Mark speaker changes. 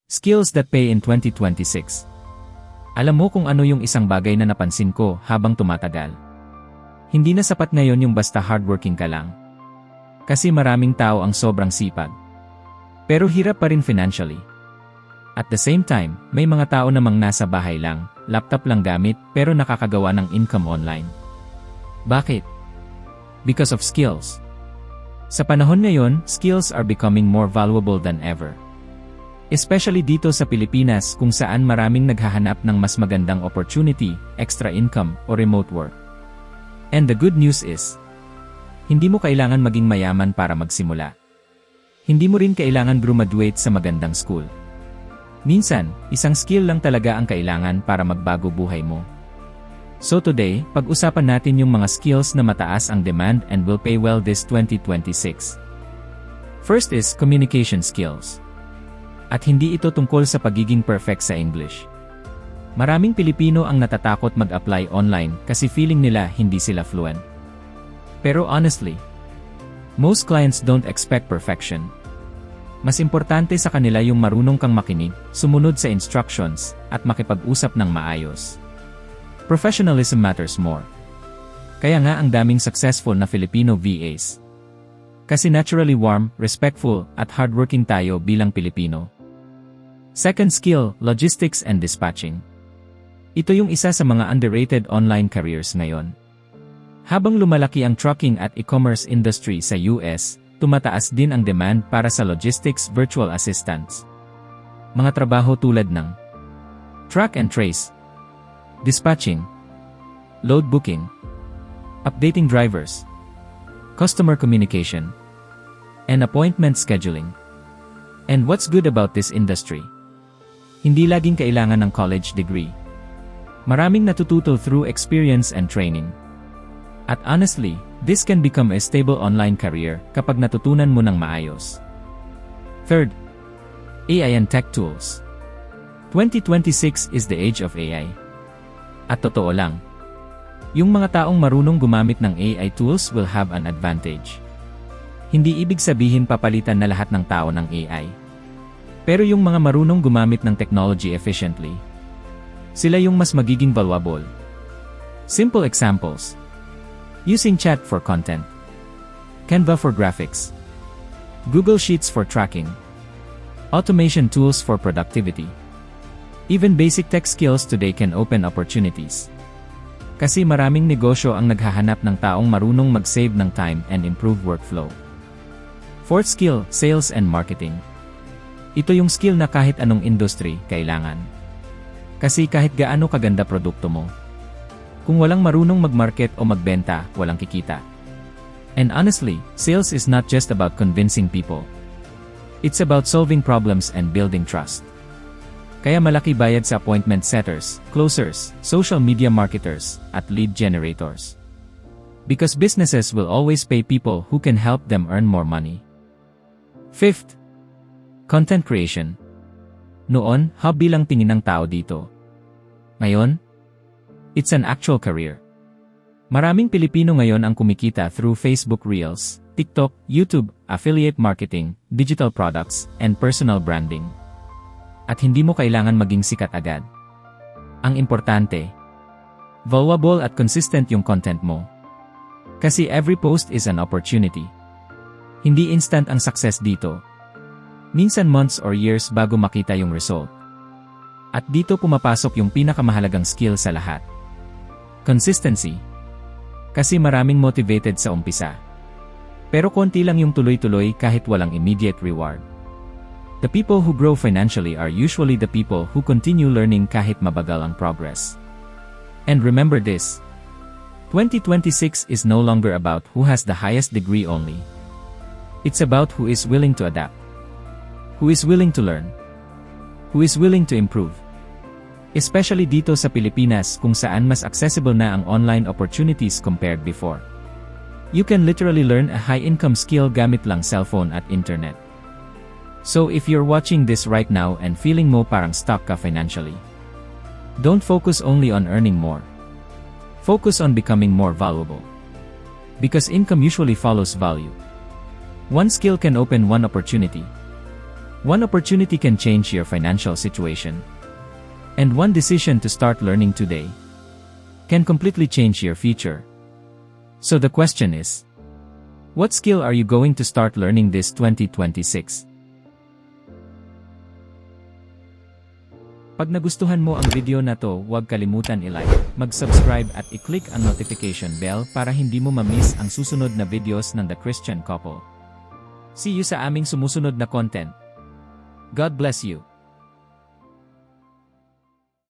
Speaker 1: Skills that pay in 2026. Alam mo kung ano yung isang bagay na napansin ko habang tumatagal? Hindi na sapat ngayon yung basta hardworking ka lang. Kasi maraming tao ang sobrang sipag. Pero hirap pa rin financially. At the same time, may mga tao namang nasa bahay lang, laptop lang gamit, pero nakakagawa ng income online. Bakit? Because of skills. Sa panahon ngayon, skills are becoming more valuable than ever. Especially dito sa Pilipinas kung saan maraming naghahanap ng mas magandang opportunity, extra income, o remote work. And the good news is, hindi mo kailangan maging mayaman para magsimula. Hindi mo rin kailangan graduate sa magandang school. Minsan, isang skill lang talaga ang kailangan para magbago buhay mo. So today, pag-usapan natin yung mga skills na mataas ang demand and will pay well this 2026. First is communication skills. At hindi ito tungkol sa pagiging perfect sa English. Maraming Pilipino ang natatakot mag-apply online kasi feeling nila hindi sila fluent. Pero honestly, most clients don't expect perfection. Mas importante sa kanila yung marunong kang makinig, sumunod sa instructions, at makipag-usap ng maayos. Professionalism matters more. Kaya nga ang daming successful na Filipino VAs. Kasi naturally warm, respectful, at hardworking tayo bilang Pilipino. Second skill, logistics and dispatching. Ito yung isa sa mga underrated online careers ngayon. Habang lumalaki ang trucking at e-commerce industry sa US, tumataas din ang demand para sa logistics virtual assistants. Mga trabaho tulad ng track and trace, dispatching, load booking, updating drivers, customer communication, and appointment scheduling. And what's good about this industry? Hindi laging kailangan ng college degree. Maraming natututo through experience and training. At honestly, this can become a stable online career kapag natutunan mo ng maayos. Third, AI and tech tools. 2026 is the age of AI. At totoo lang, yung mga taong marunong gumamit ng AI tools will have an advantage. Hindi ibig sabihin papalitan na lahat ng tao ng AI. Pero yung mga marunong gumamit ng technology efficiently, sila yung mas magiging valuable. Simple examples. Using chat for content, Canva for graphics, Google Sheets for tracking, automation tools for productivity. Even basic tech skills today can open opportunities. Kasi maraming negosyo ang naghahanap ng taong marunong mag-save ng time and improve workflow. Fourth skill, sales and marketing. Ito yung skill na kahit anong industry, kailangan. Kasi kahit gaano kaganda produkto mo, kung walang marunong mag-market o magbenta, walang kikita. And honestly, sales is not just about convincing people. It's about solving problems and building trust. Kaya malaki bayad sa appointment setters, closers, social media marketers, at lead generators. Because businesses will always pay people who can help them earn more money. Fifth, content creation. Noon, hobby lang tingin ng tao dito. Ngayon, it's an actual career. Maraming Pilipino ngayon ang kumikita through Facebook Reels, TikTok, YouTube, affiliate marketing, digital products, and personal branding. At hindi mo kailangan maging sikat agad. Ang importante, valuable at consistent yung content mo. Kasi every post is an opportunity. Hindi instant ang success dito. Minsan months or years bago makita yung result. At dito pumapasok yung pinakamahalagang skill sa lahat. Consistency. Kasi maraming motivated sa umpisa. Pero konti lang yung tuloy-tuloy kahit walang immediate reward. The people who grow financially are usually the people who continue learning kahit mabagal ang progress. And remember this. 2026 is no longer about who has the highest degree only. It's about who is willing to adapt. Who is willing to learn? Who is willing to improve? Especially dito sa Pilipinas kung saan mas accessible na ang online opportunities compared before. You can literally learn a high-income skill gamit lang cellphone at internet. So if you're watching this right now and feeling mo parang stuck ka financially, don't focus only on earning more. Focus on becoming more valuable. Because income usually follows value. One skill can open one opportunity. One opportunity can change your financial situation. And one decision to start learning today can completely change your future. So the question is, what skill are you going to start learning this 2026? Pag nagustuhan mo ang video na to, huwag kalimutan i-like, mag-subscribe at i-click ang notification bell para hindi mo ma-miss ang susunod na videos ng The Christian Couple. See you sa aming sumusunod na content. God bless you.